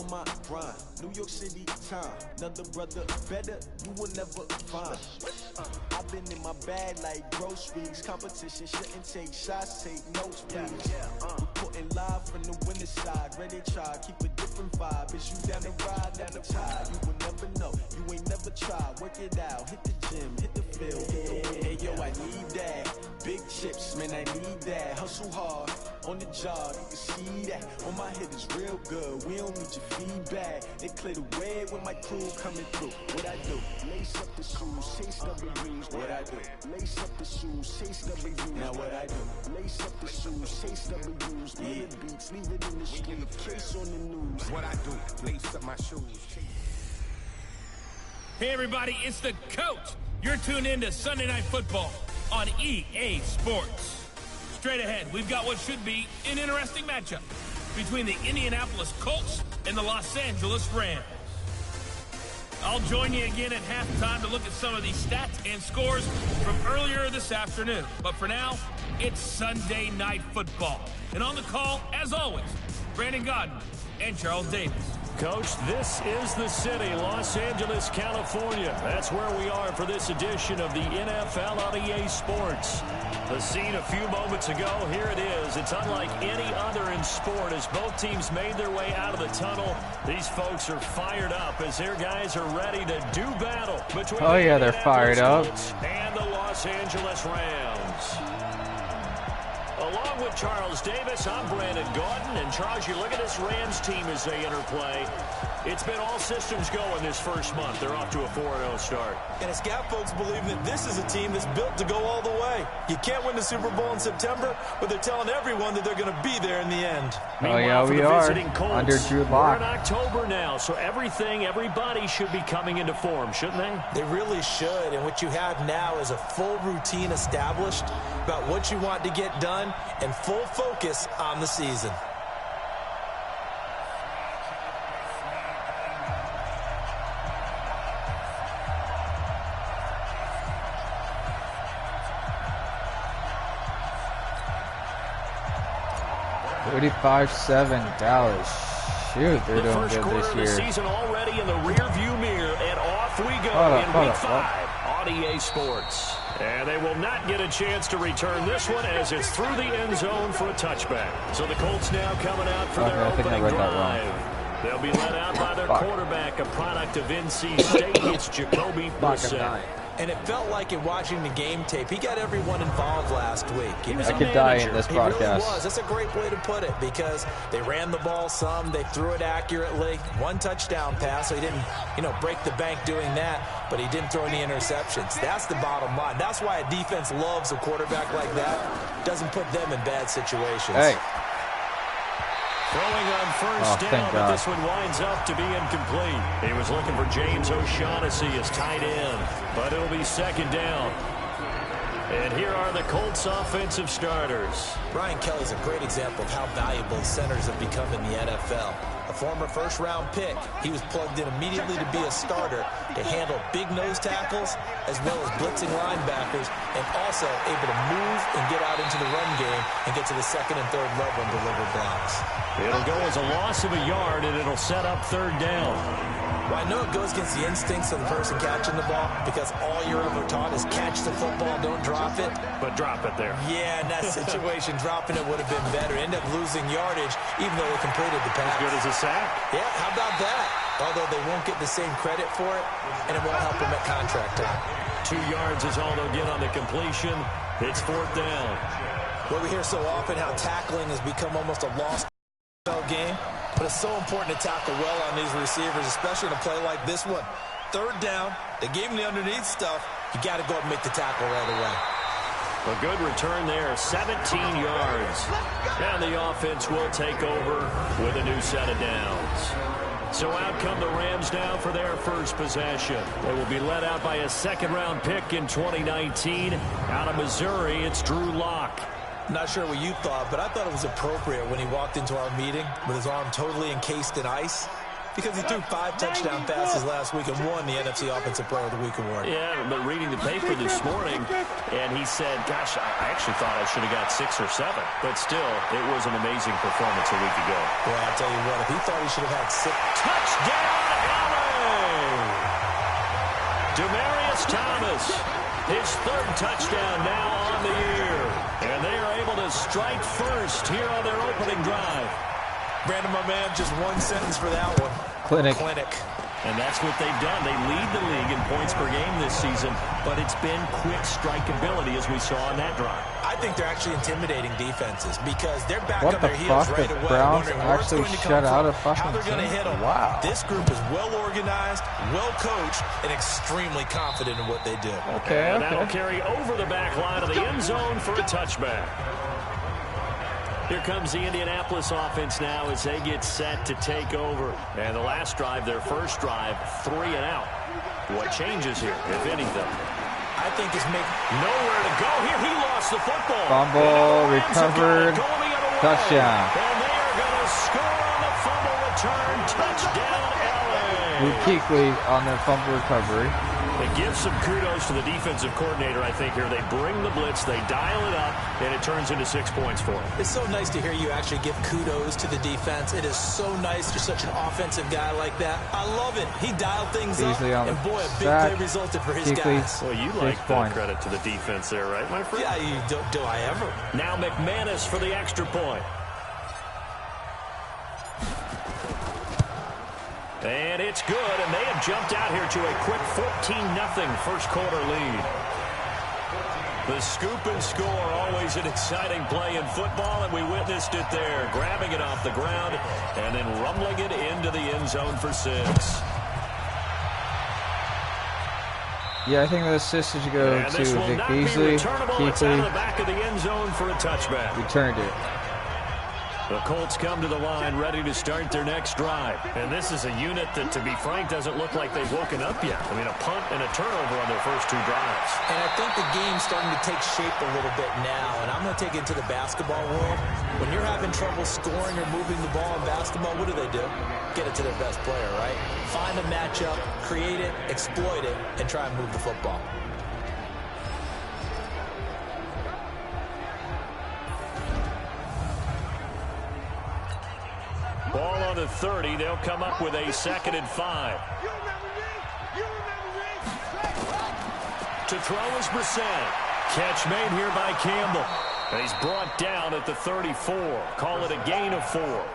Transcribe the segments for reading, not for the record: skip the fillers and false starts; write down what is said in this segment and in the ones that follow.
on my grind. New York City time. Another brother better, you will never find. I've been in my bag like groceries. Competition shouldn't take shots, take notes, please. Reporting live from the winning side. Ready to try, keep a different vibe. Is you down the ride, never tired. You will never know, you ain't never tried. Work it out, hit the gym, hit the field, hit the hey yo, I need that. Big chips, man, I need that. Hustle hard, on the job, you can see that. On my head is real good, we don't need your feedback. They clear the way when my crew coming through. What I do? Lace up the shoes, chase W's. What I do? Lace up the shoes, chase W's. Now what I do? Lace up the shoes, chase W's. Yeah. The beats, leave it in the street, case on the news. What I do? Lace up my shoes. Hey everybody, it's the Coach. You're tuned in to Sunday Night Football on EA Sports. Straight ahead, we've got what should be an interesting matchup between the Indianapolis Colts and the Los Angeles Rams. I'll join you again at halftime to look at some of these stats and scores from earlier this afternoon. But for now, it's Sunday Night Football. And on the call, as always, Brandon Godden and Charles Davis. Coach, this is the city, Los Angeles, California. That's where we are for this edition of the NFL on EA Sports. The scene a few moments ago, here it is. It's unlike any other in sport as both teams made their way out of the tunnel. These folks are fired up as their guys are ready to do battle between they're fired up. and the Los Angeles Rams. Along with Charles Davis, I'm Brandon Gaudin. And Charles, you look at this Rams team as they enter play. It's been all systems go in this first month. They're off to a 4-0 start. And it's got folks believing that this is a team that's built to go all the way. You can't win the Super Bowl in September, but they're telling everyone that they're going to be there in the end. Oh, yeah, we are. Colts, under Drew Lock. We're in October now, so everybody should be coming into form, shouldn't they? They really should. And what you have now is a full routine established about what you want to get done and full focus on the season. $35-7 Dallas. Shoot, they're doing good this year. The season already in the rearview mirror, and off we go in Week 5 on EA Sports. And they will not get a chance to return this one as it's through the end zone for a touchback. So the Colts now coming out for their opening drive. They'll be led out by their quarterback, a product of NC State. It's Jacoby Brissett. And it felt like in watching the game tape, he got everyone involved last week. I could die in this podcast. He really was. That's a great way to put it because they ran the ball some, they threw it accurately. One touchdown pass, so he didn't, break the bank doing that, but he didn't throw any interceptions. That's the bottom line. That's why a defense loves a quarterback like that. Doesn't put them in bad situations. Hey. Throwing on first down, but this one winds up to be incomplete. He was looking for James O'Shaughnessy as tight end, but it'll be second down. And here are the Colts offensive starters. Brian Kelly's a great example of how valuable centers have become in the NFL. A former first-round pick, he was plugged in immediately to be a starter to handle big nose tackles as well as blitzing linebackers and also able to move and get out into the run game and get to the second and third level and deliver blocks. It'll go as a loss of a yard, and it'll set up third down. Well, I know it goes against the instincts of the person catching the ball because all you're ever taught is catch the football, don't drop it. But drop it there. Yeah, in that situation, dropping it would have been better. End up losing yardage even though they completed the pass. As good as a sack? Yeah, how about that? Although they won't get the same credit for it, and it won't help them at contract time. 2 yards is all they'll get on the completion. It's fourth down. Well, we hear so often how tackling has become almost a lost game, but it's so important to tackle well on these receivers, especially in a play like this one. Third down, they gave him the underneath stuff. You got to go up and make the tackle right away. A good return there, 17 yards. And the offense will take over with a new set of downs. So out come the Rams now for their first possession. They will be led out by a second-round pick in 2019. Out of Missouri, it's Drew Lock. Not sure what you thought, but I thought it was appropriate when he walked into our meeting with his arm totally encased in ice. Because he threw 5 touchdown passes last week and won the NFC Offensive Player of the Week award. Yeah, but reading the paper this morning, and he said, gosh, I actually thought I should have got 6 or 7. But still, it was an amazing performance a week ago. Well, I'll tell you what, if he thought he should have had 6. Touchdown, LA! Demaryius Thomas, his 3rd touchdown now on the year. And they are able to strike first here on their opening drive. Brandon, my man, just one sentence for that one. Clinic. And that's what they've done. They lead the league in points per game this season, but it's been quick strikeability as we saw on that drive. I think they're actually intimidating defenses because they're back What on the their heels fuck? right The away, Browns wondering where it's actually going to shut come out from, a fucking how they're going to team? hit them. Wow. This group is well organized, well coached, and extremely confident in what they do. Okay, And that'll carry over the back line of the end zone for a touchback. Here comes the Indianapolis offense now as they get set to take over. And the last drive, their first drive, 3 and out. What changes here, if anything? I think it's Nowhere to go here. He lost the football. Fumble, recovered, touchdown. And they are going to score on the fumble return. Touchdown, LA. Luke Kuechly on the fumble recovery. It gives some kudos to the defensive coordinator, I think, here. They bring the blitz, they dial it up, and it turns into 6 points for them. It's so nice to hear you actually give kudos to the defense. It is so nice. You're such an offensive guy like that. I love it. He dialed things up, and boy, a big play resulted for his guys. Well, you like the credit to the defense there, right, my friend? Yeah, do I ever. Now McManus for the extra point. And it's good, and they have jumped out here to a quick 14-0 first quarter lead. The scoop and score, always an exciting play in football, and we witnessed it there, grabbing it off the ground and then rumbling it into the end zone for 6. Yeah, I think the assist should go to Vic Beasley. Kuechly. The back of the end zone for a touchback. Returned it. The Colts come to the line ready to start their next drive. And this is a unit that, to be frank, doesn't look like they've woken up yet. I mean, a punt and a turnover on their first 2 drives. And I think the game's starting to take shape a little bit now. And I'm going to take it to the basketball world. When you're having trouble scoring or moving the ball in basketball, what do? Get it to their best player, right? Find a matchup, create it, exploit it, and try and move the football. Ball on the 30. They'll come up with a 2nd and 5. To throw is Brissett. Catch made here by Campbell. And he's brought down at the 34. Call it a gain of 4.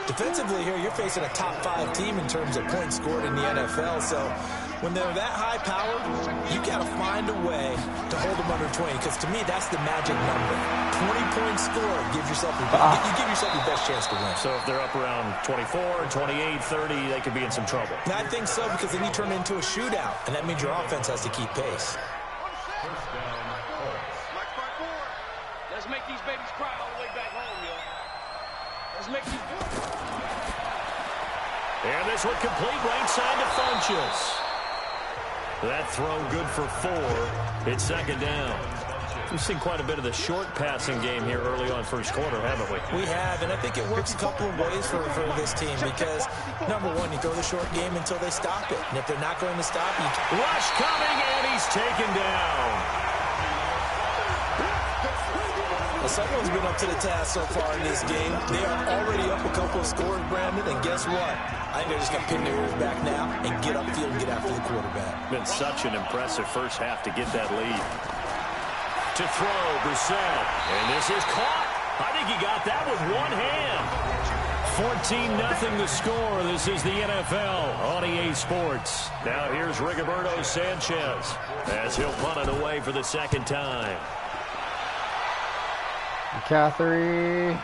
Defensively here, you're facing a top 5 team in terms of points scored in the NFL. So when they're that high powered, you got to find a way to hold them under 20. Because to me, that's the magic number. 20-point score. You give yourself your best chance to win. So if they're up around 24, 28, 30, they could be in some trouble. And I think so, because then you turn it into a shootout. And that means your offense has to keep pace. Let's make these babies cry all the way back home, yo. Let's make these... And this one complete right side to Funchess. That throw good for 4. It's 2nd down. We've seen quite a bit of the short passing game here early on first quarter, haven't we? We have, and I think it works a couple of ways for this team because, number one, you throw the short game until they stop it. And if they're not going to stop you... Rush coming, and he's taken down. Well, someone's been up to the task so far in this game. They are already up a couple of scores, Brandon, and guess what? I think they're just going to pin their ears back now and get upfield and get after the quarterback. Been such an impressive first half to get that lead. To throw, Brissett. And this is caught. I think he got that with one hand. 14-0 the score. This is the NFL on EA Sports. Now here's Rigoberto Sanchez as he'll punt it away for the 2nd time. McCaffrey.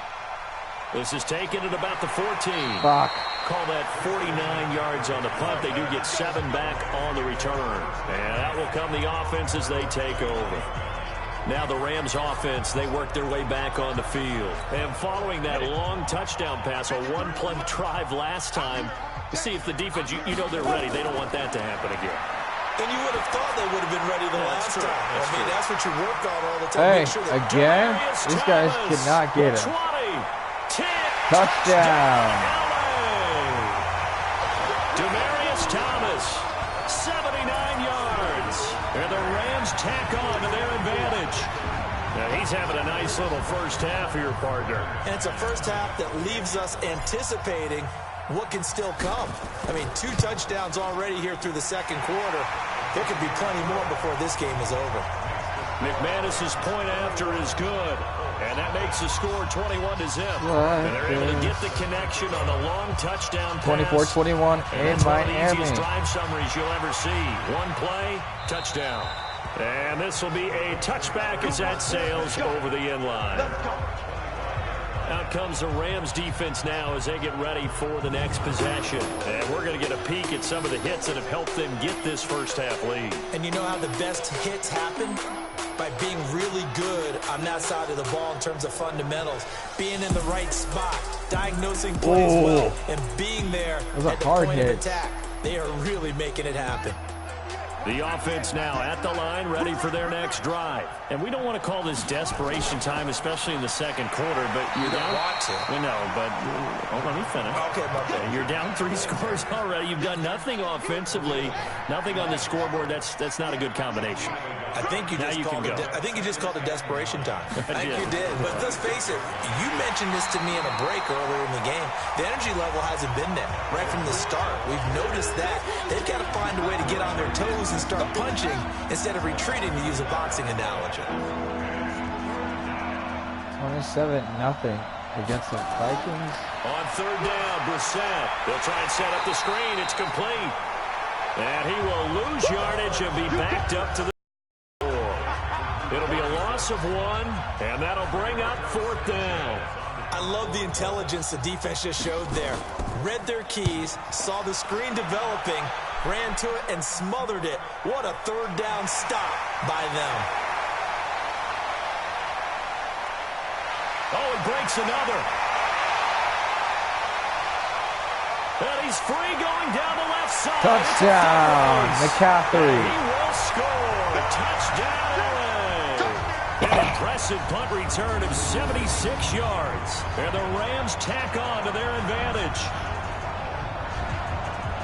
This is taken at about the 14. Fuck. Call that 49 yards on the punt. They do get 7 back on the return. And that will come the offense as they take over. Now the Rams offense, they work their way back on the field. And following that long touchdown pass, a 1-play drive last time, to see if the defense, you know they're ready. They don't want that to happen again. And you would have thought they would have been ready the last time. I mean, that's what you work on all the time. Hey, make sure again? These guys cannot get it. 20, 10, Touchdown. LA. Thomas, 79 yards. And the Rams tack on to their advantage. Now he's having a nice little first half here, partner. And it's a first half that leaves us anticipating what can still come. I mean, 2 touchdowns already here through the second quarter. There could be plenty more before this game is over. McManus's point after is good. And that makes the score 21-0. And they're able to get the connection on the long touchdown pass. 24-21 in Miami. One of the easiest drive summaries you'll ever see. One play, touchdown. And this will be a touchback as that sails over the end line. Out comes the Rams defense now as they get ready for the next possession. And we're going to get a peek at some of the hits that have helped them get this first half lead. And you know how the best hits happen? By being really good on that side of the ball in terms of fundamentals. Being in the right spot, diagnosing plays well, and being there at the point of attack. They are really making it happen. The offense now at the line, ready for their next drive. And we don't want to call this desperation time, especially in the second quarter, but you don't want to. We know, but let me finish. Okay, okay. You're down 3 scores already. You've done nothing offensively, nothing on the scoreboard. That's not a good combination. I think you just called it desperation time. I think you did. But let's face it, you mentioned this to me in a break earlier in the game. The energy level hasn't been there right from the start. We've noticed that. They've got to find a way to get on their toes and start punching instead of retreating, to use a boxing analogy. 27-0 against the Vikings. On third down, Brissett. They'll try and set up the screen. It's complete. And he will lose yardage and be backed up to the It'll be a loss of 1, and that'll bring up 4th down. I love the intelligence the defense just showed there. Read their keys, saw the screen developing, ran to it, and smothered it. What a third down stop by them. Oh, he breaks another. And he's free going down the left side. Touchdown, McCaffrey. He will score. Touchdown. An impressive punt return of 76 yards. And the Rams tack on to their advantage.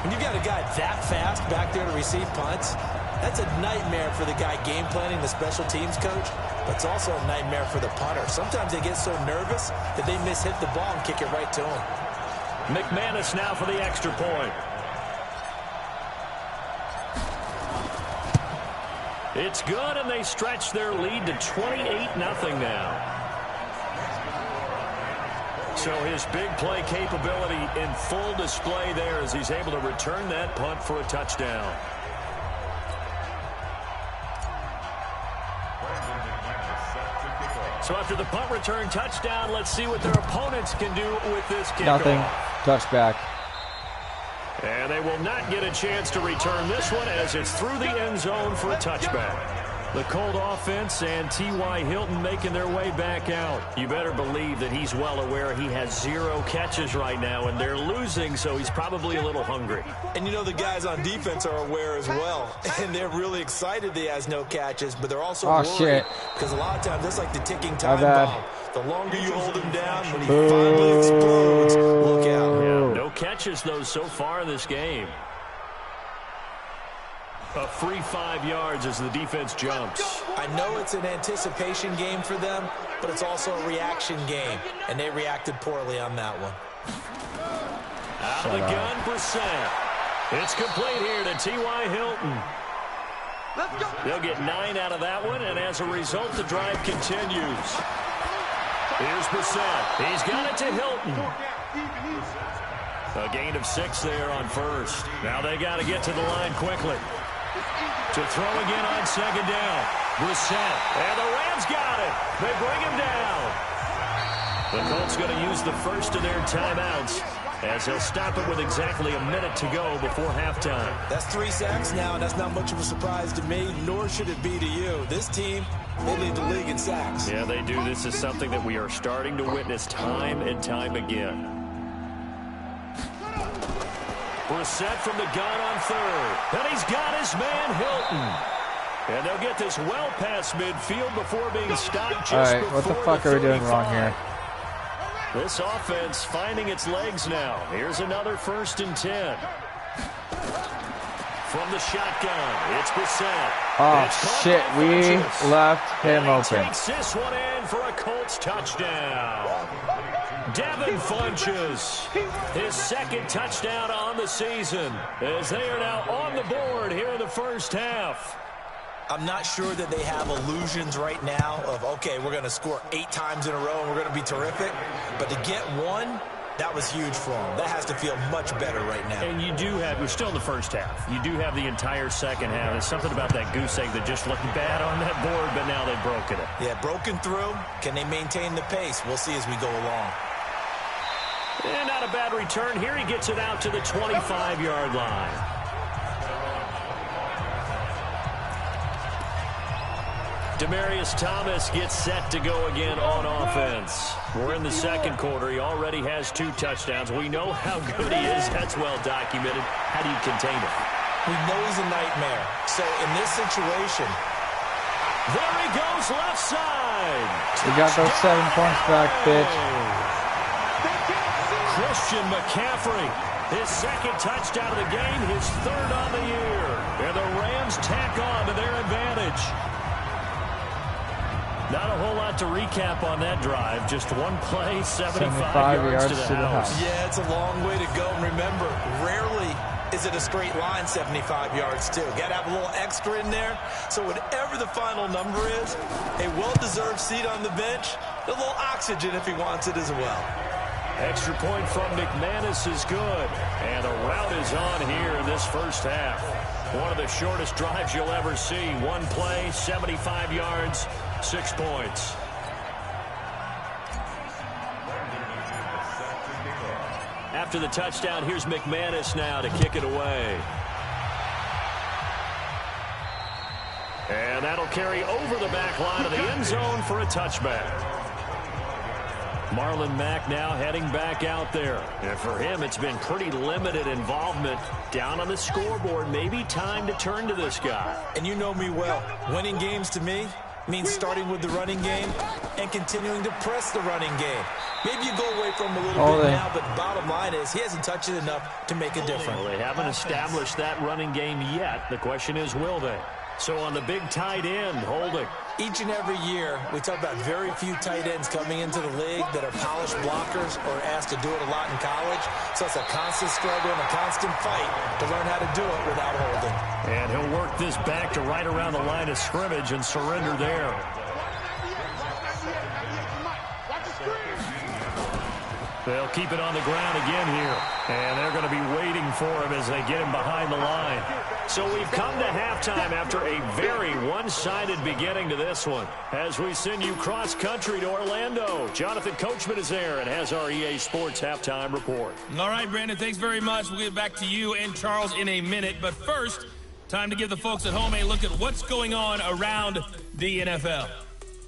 When you've got a guy that fast back there to receive punts, that's a nightmare for the guy game planning, the special teams coach, but it's also a nightmare for the punter. Sometimes they get so nervous that they mishit the ball and kick it right to him. McManus now for the extra point. It's good, and they stretch their lead to 28-0 now. So his big play capability in full display there as he's able to return that punt for a touchdown. So after the punt return touchdown, let's see what their opponents can do with this kickoff. Nothing. Touchback. And they will not get a chance to return this one as it's through the end zone for a touchback. The Colt offense and T.Y. Hilton making their way back out. You better believe that he's well aware he has 0 catches right now, and they're losing, so he's probably a little hungry. And you know the guys on defense are aware as well, and they're really excited that he has no catches, but they're also worried because a lot of times that's like the ticking time bomb. The longer you hold him down, when he finally explodes, look out. Yeah, no catches, though, so far in this game. A free 5 yards as the defense jumps. I know it's an anticipation game for them, but it's also a reaction game, and they reacted poorly on that one. Out of the gun, Brissett. It's complete here to T.Y. Hilton. They'll get 9 out of that one, and as a result, the drive continues. Here's Brissett. He's got it to Hilton. A gain of 6 there on first. Now they got to get to the line quickly. To throw again on second down. Brissett. And the Rams got it. They bring him down. The Colts going to use the first of their timeouts as they'll stop it with exactly a minute to go before halftime. That's 3 sacks now, and that's not much of a surprise to me, nor should it be to you. This team, they lead the league in sacks. Yeah, they do. This is something that we are starting to witness time and time again. Brissett from the gun on third. And he's got his man, Hilton. And they'll get this well past midfield before being stopped just All right, what the fuck are we doing wrong here? This offense finding its legs now. Here's another 1st and 10. from the shotgun. It's Brissett. Oh, shit. We left him open. Takes this one in for a Colts touchdown. Devin Funches, his second touchdown on the season, as they are now on the board here in the first half. I'm not sure that they have illusions right now of, okay, we're going to score 8 times in a row and we're going to be terrific. But to get one, that was huge for them. That has to feel much better right now. And you do have, we're still in the first half. You do have the entire second half. There's something about that goose egg that just looked bad on that board, but now they've broken it. Yeah, broken through. Can they maintain the pace? We'll see as we go along. And not a bad return. Here he gets it out to the 25-yard line. Demaryius Thomas gets set to go again on offense. We're in the second quarter. He already has 2 touchdowns. We know how good he is. That's well documented. How do you contain him? We know he's a nightmare. So in this situation, there he goes left side. We got those 7 points back, bitch. Christian McCaffrey, his second touchdown of the game, his 3rd on the year. And the Rams tack on to their advantage. Not a whole lot to recap on that drive. Just one play, 75 yards to the house. Yeah, it's a long way to go. And remember, rarely is it a straight line 75 yards, too. Got to have a little extra in there. So whatever the final number is, a well-deserved seat on the bench, a little oxygen if he wants it as well. Extra point from McManus is good. And the route is on here in this first half. One of the shortest drives you'll ever see. One play, 75 yards, 6 points. After the touchdown, here's McManus now to kick it away. And that'll carry over the back line of the end zone for a touchback. Marlon Mack now heading back out there. And for him, it's been pretty limited involvement down on the scoreboard. Maybe time to turn to this guy. And you know me well. Winning games to me means starting with the running game and continuing to press the running game. Maybe you go away from him a little bit now, but bottom line is he hasn't touched it enough to make a difference. Well, they haven't established that running game yet. The question is, will they? So on the big tight end, holding. Each and every year, we talk about very few tight ends coming into the league that are polished blockers or asked to do it a lot in college. So it's a constant struggle and a constant fight to learn how to do it without holding. And he'll work this back to right around the line of scrimmage and surrender there. They'll keep it on the ground again here. And they're going to be waiting for him as they get him behind the line. So we've come to halftime after a very one-sided beginning to this one. As we send you cross-country to Orlando, Jonathan Coachman is there and has our EA Sports halftime report. All right, Brandon, thanks very much. We'll get back to you and Charles in a minute. But first, time to give the folks at home a look at what's going on around the NFL.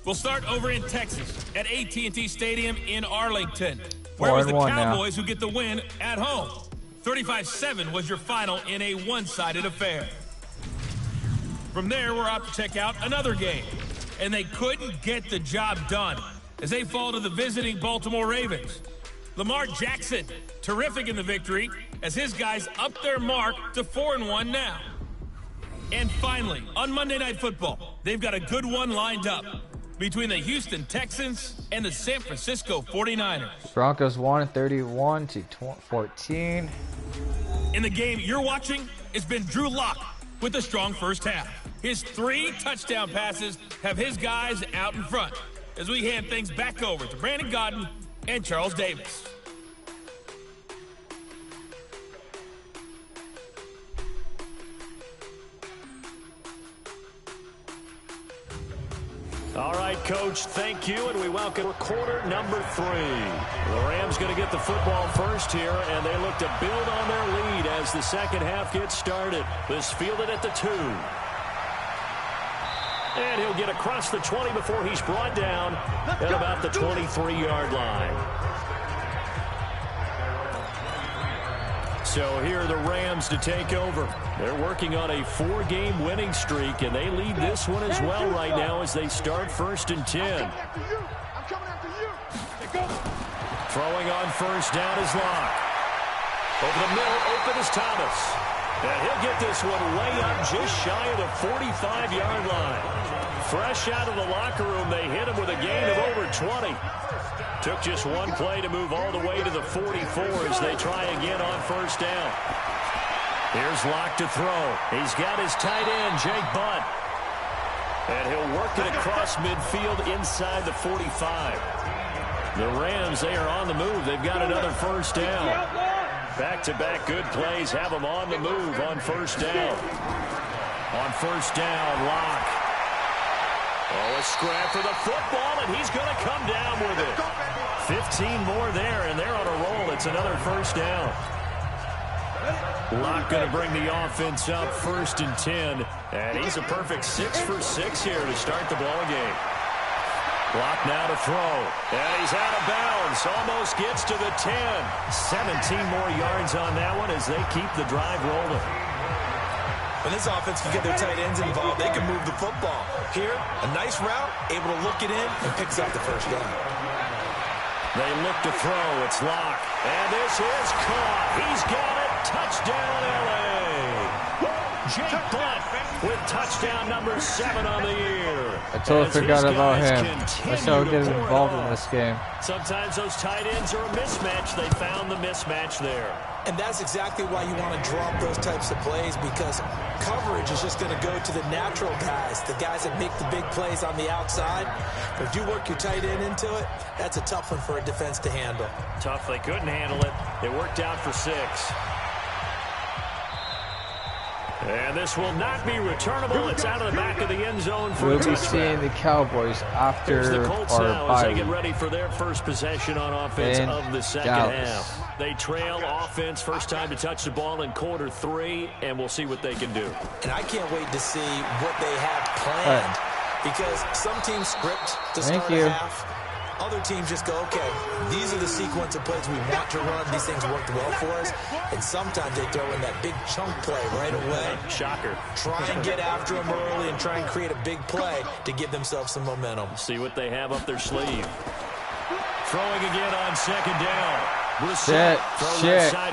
We'll start over in Texas at AT&T Stadium in Arlington, where it was the Cowboys who get the win at home. 35-7 was your final in a one-sided affair. From there, we're out to check out another game. And they couldn't get the job done as they fall to the visiting Baltimore Ravens. Lamar Jackson, terrific in the victory as his guys up their mark to 4-1 now. And finally, on Monday Night Football, they've got a good one lined up between the Houston Texans and the San Francisco 49ers. Broncos won 31-14. In the game you're watching, it's been Drew Lock with a strong first half. His 3 touchdown passes have his guys out in front as we hand things back over to Brandon Godden and Charles Davis. All right, Coach, thank you, and we welcome quarter number 3. The Rams going to get the football first here, and they look to build on their lead as the second half gets started. This fielded at the 2. And he'll get across the 20 before he's brought down at about the 23-yard line. So here are the Rams to take over. They're working on a 4-game winning streak, and they lead this one as well right now as they start 1st and 10. Throwing on first down is Locke. Over the middle, open is Thomas. And he'll get this one way up just shy of the 45-yard line. Fresh out of the locker room, they hit him with a gain of over 20. Took just one play to move all the way to the 44 as they try again on first down. Here's Locke to throw. He's got his tight end, Jake Butt. And he'll work it across midfield inside the 45. The Rams, they are on the move. They've got another first down. Back-to-back good plays have them on the move on first down. On first down, Locke. Oh, a scrap for the football, and he's going to come down with it. 15 more there, and they're on a roll. It's another first down. Locke going to bring the offense up 1st and 10, and he's a perfect 6 for 6 here to start the ball game. Locke now to throw, and he's out of bounds. Almost gets to the 10. 17 more yards on that one as they keep the drive rolling. When this offense can get their tight ends involved, they can move the football. Here, a nice route, able to look it in, and picks up the first down. They look to throw. It's Locke, and this is caught. He's got it. Touchdown, L.A. Jake Butt with touchdown number 7 on the year. I totally forgot about him. That's how we get involved in this game. Sometimes those tight ends are a mismatch. They found the mismatch there. And that's exactly why you want to draw up those types of plays, because coverage is just going to go to the natural guys, the guys that make the big plays on the outside. But if you work your tight end into it, that's a tough one for a defense to handle. Tough. They couldn't handle it. It worked out for 6. And this will not be returnable. It's out of the back of the end zone for a touchdown. We'll be seeing the Cowboys after the Colts our now bye as they get ready for their first possession on offense of the second half. They trail offense, first time to touch the ball in quarter 3, and we'll see what they can do. And I can't wait to see what they have planned, because some teams script to start a half. Other teams just go, okay, these are the sequence of plays we want to run. These things worked well for us. And sometimes they throw in that big chunk play right away. Shocker. Try and get after them early and try and create a big play to give themselves some momentum. See what they have up their sleeve. Throwing again on second down. Shit.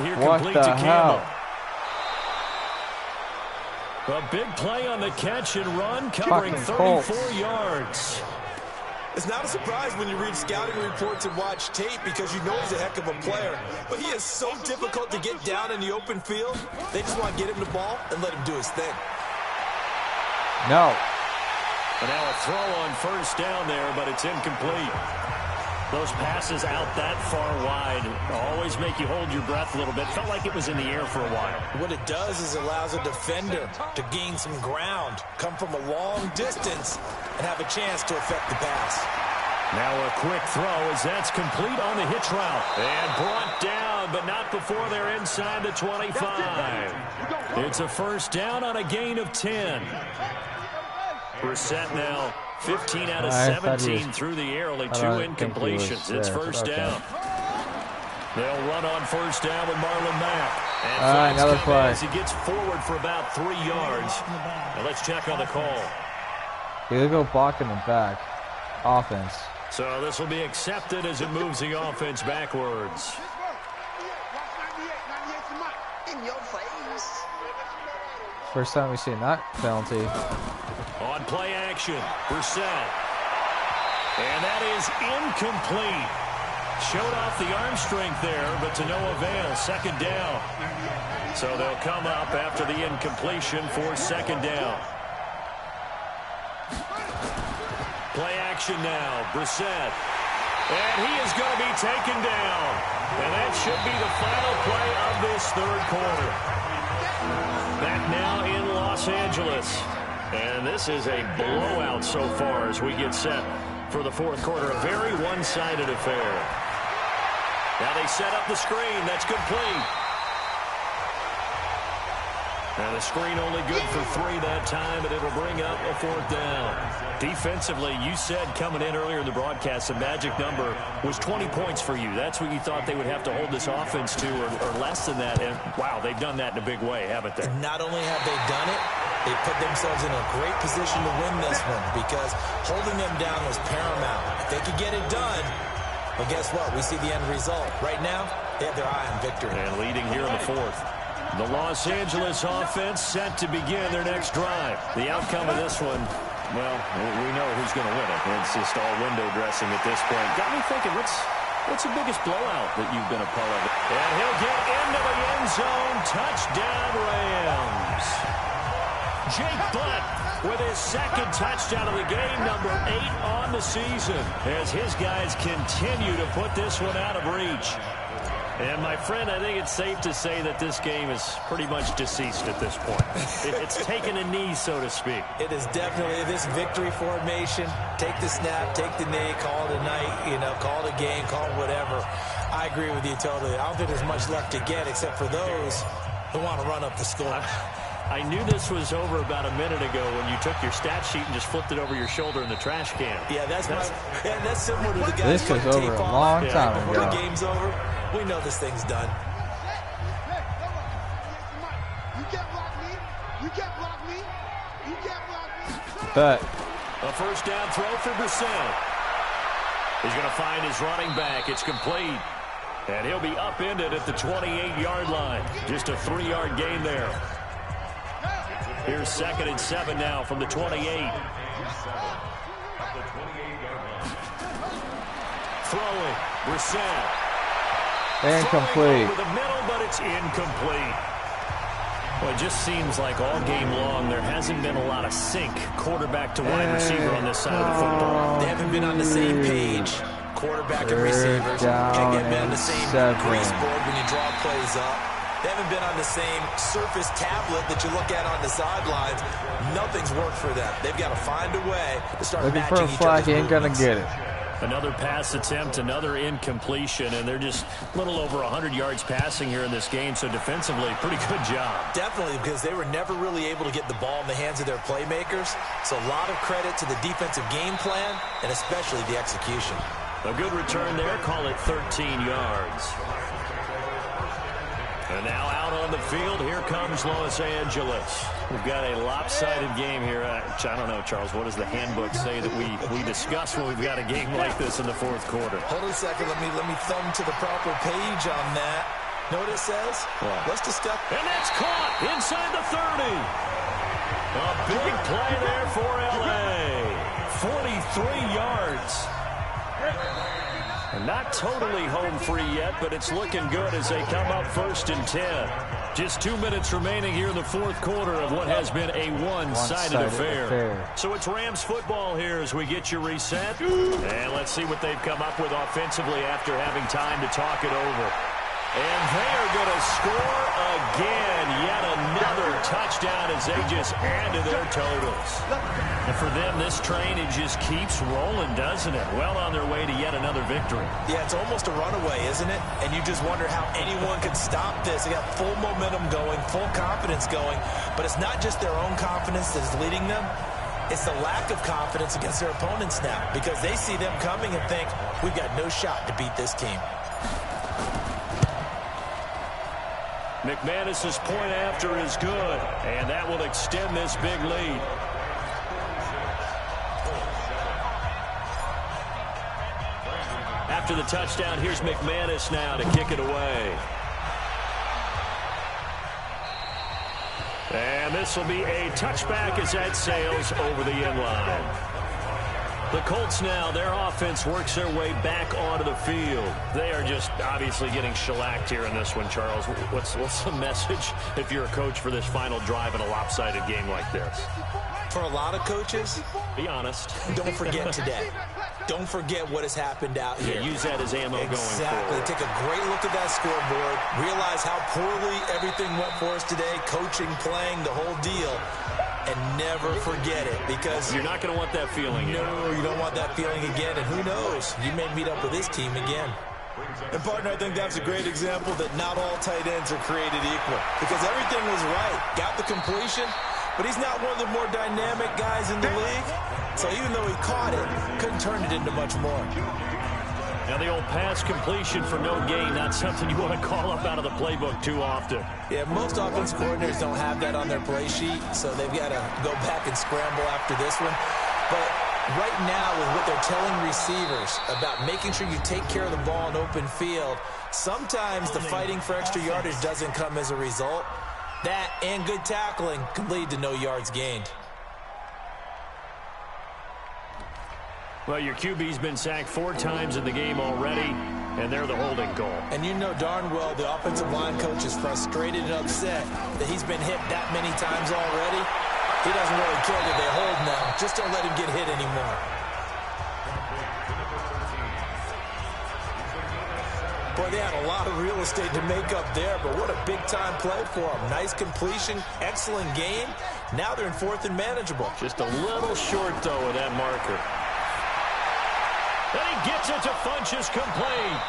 Here, what the hell? A big play on the catch and run, covering 34 yards. It's not a surprise when you read scouting reports and watch tape, because you know he's a heck of a player. But he is so difficult to get down in the open field. They just want to get him the ball and let him do his thing. No. And now a throw on first down there, but it's incomplete. Those passes out that far wide always make you hold your breath a little bit. Felt like it was in the air for a while. What it does is allows a defender to gain some ground, come from a long distance, and have a chance to affect the pass. Now a quick throw as that's complete on the hitch route. And brought down, but not before they're inside the 25. It's a first down on a gain of 10. Brissett now 15 out of 17 through the air, only 2 incompletions. It's first down. They'll run on first down with Marlon Mack. And another play. As he gets forward for about 3 yards. Now let's check on the call. He'll go block in the back. Offense. So this will be accepted as it moves the offense backwards. First time we've seen that penalty. On play action, Brissett. And that is incomplete. Showed off the arm strength there, but to no avail. Second down. So they'll come up after the incompletion for second down. Play action now, Brissett. And he is going to be taken down. And that should be the final play of this third quarter. Back now in Los Angeles. And this is a blowout so far as we get set for the fourth quarter. A very one-sided affair. Now they set up the screen. That's complete. And the screen only good for 3 that time, but it'll bring up a fourth down. Defensively, you said coming in earlier in the broadcast, the magic number was 20 points for you. That's what you thought they would have to hold this offense to, or less than that. And, wow, they've done that in a big way, haven't they? And not only have they done it, they put themselves in a great position to win this one, because holding them down was paramount. If they could get it done, well, guess what? We see the end result. Right now, they have their eye on victory. And leading here in the fourth. The Los Angeles offense set to begin their next drive. The outcome of this one, well, we know who's going to win it. It's just all window dressing at this point. Got me thinking, what's the biggest blowout that you've been a part of? And he'll get into the end zone. Touchdown, Rams. Jake Butt with his second touchdown of the game, number 8 on the season, as his guys continue to put this one out of reach. And, my friend, I think it's safe to say that this game is pretty much deceased at this point. It's taken a knee, so to speak. It is definitely this victory formation. Take the snap, take the knee, call it a night, call it a game, call it whatever. I agree with you totally. I don't think there's much left to get except for those who want to run up the score. I knew this was over about a minute ago when you took your stat sheet and just flipped it over your shoulder in the trash can. Yeah, that's similar to the guys. This was over a long time ago. Before the game's over, we know this thing's done. But a first down throw for Brissett. He's going to find his running back. It's complete. And he'll be upended at the 28-yard line. Just a 3-yard gain there. Here's 2nd and 7 now from the 28. Throwing, Brissett. Incomplete. Over the middle, but it's incomplete. Well, it just seems like all game long there hasn't been a lot of sync quarterback to wide receiver on this side of the football. They haven't been on the same page. Quarterback and receivers can't get on the same grease board when you draw plays up. They haven't been on the same surface tablet that you look at on the sidelines. Nothing's worked for them. They've got to find a way to start looking matching for a each flag, other's he ain't gonna movements. get it. Another pass attempt, another incompletion, and they're just a little over 100 yards passing here in this game, so defensively, pretty good job. Definitely, because they were never really able to get the ball in the hands of their playmakers. So a lot of credit to the defensive game plan, and especially the execution. A good return there, call it 13 yards. And now out on the field, here comes Los Angeles. We've got a lopsided game here. I don't know, Charles, what does the handbook say that we discuss when we've got a game like this in the fourth quarter? Hold on a second. Let me thumb to the proper page on that. Know what it says? What? Let's discuss. And that's caught inside the 30. A big play there for L.A. 43 yards. And not totally home free yet, but it's looking good as they come up 1st and 10. Just 2 minutes remaining here in the fourth quarter of what has been a one-sided affair. So it's Rams football here as we get you reset. And let's see what they've come up with offensively after having time to talk it over. And they are going to score again. Yet another touchdown as they just add to their totals. And for them, this train, it just keeps rolling, doesn't it? Well on their way to yet another victory. Yeah, it's almost a runaway, isn't it? And you just wonder how anyone could stop this. They got full momentum going, full confidence going. But it's not just their own confidence that is leading them. It's the lack of confidence against their opponents now, because they see them coming and think, we've got no shot to beat this team. McManus's point after is good, and that will extend this big lead. After the touchdown, here's McManus now to kick it away. And this will be a touchback as that sails over the end line. The Colts now, their offense works their way back onto the field. They are just obviously getting shellacked here in this one, Charles. What's the message if you're a coach for this final drive in a lopsided game like this? For a lot of coaches, be honest. Don't forget today. Don't forget what has happened out here. Yeah, use that as ammo going forward. Exactly. Take a great look at that scoreboard. Realize how poorly everything went for us today. Coaching, playing, the whole deal. And never forget it, because you're not going to want that feeling. No, you don't want that feeling again. And who knows? You may meet up with this team again. And, partner, I think that's a great example that not all tight ends are created equal, because everything was right. Got the completion, but he's not one of the more dynamic guys in the league. So even though he caught it, couldn't turn it into much more. Now the old pass completion for no gain, not something you want to call up out of the playbook too often. Yeah, most offense coordinators don't have that on their play sheet, so they've got to go back and scramble after this one. But Right now, with what they're telling receivers about making sure you take care of the ball in open field, sometimes the fighting for extra yardage doesn't come as a result. That and good tackling can lead to no yards gained. Well, your QB's been sacked 4 times in the game already, and they're the holding goal. And you know darn well the offensive line coach is frustrated and upset that he's been hit that many times already. He doesn't really care that they hold now. Just don't let him get hit anymore. Boy, they had a lot of real estate to make up there, but what a big-time play for them. Nice completion, excellent game. Now they're in 4th and manageable. Just a little short, though, with that marker. And he gets it to Funchess complete.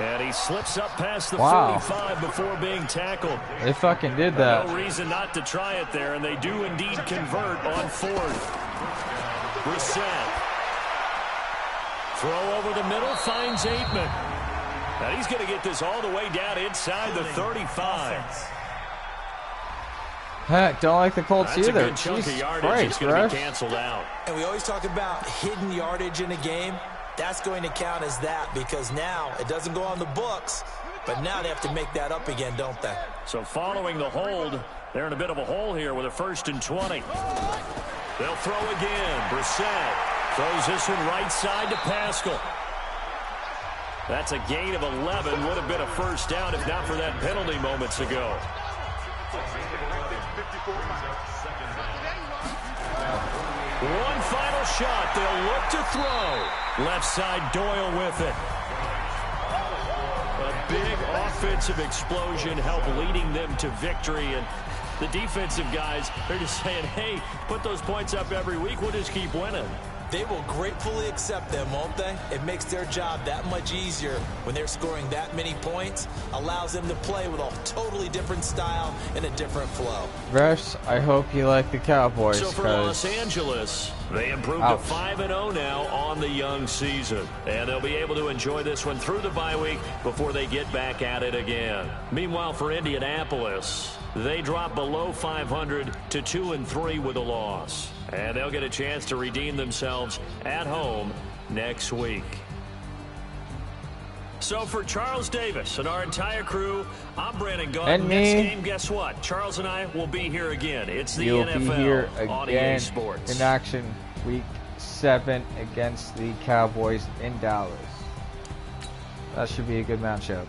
And he slips up past the 45 before being tackled. They fucking did that. No reason not to try it there, and they do indeed convert on 4th. Brissett. Throw over the middle, finds Aitman. And he's going to get this all the way down inside the 35. Heck, don't like the Colts That's either. A good chunk Jesus of yardage. Christ, It's going to ref. be canceled out. And we always talk about hidden yardage in a game. That's going to count as that because now it doesn't go on the books, but now they have to make that up again, don't they? So following the hold, they're in a bit of a hole here with a 1st and 20. They'll throw again. Brissett throws this one right side to Pascal. That's a gain of 11. Would have been a first down if not for that penalty moments ago. One final shot. They'll look to throw. Left side, Doyle with it. A big offensive explosion helped leading them to victory. And the defensive guys, they're just saying, hey, put those points up every week. We'll just keep winning. They will gratefully accept them, won't they? It makes their job that much easier when they're scoring that many points. Allows them to play with a totally different style and a different flow. Refs, I hope you like the Cowboys. So for Los Angeles, they improved to 5-0 now on the young season. And they'll be able to enjoy this one through the bye week before they get back at it again. Meanwhile, for Indianapolis, they drop below 500 to 2-3 with a loss. And they'll get a chance to redeem themselves at home next week. So for Charles Davis and our entire crew, I'm Brandon Gaudin. And me. Next game, guess what? Charles and I will be here again. It's the You'll NFL be here on again EA Sports. in action week 7 against the Cowboys in Dallas. That should be a good matchup.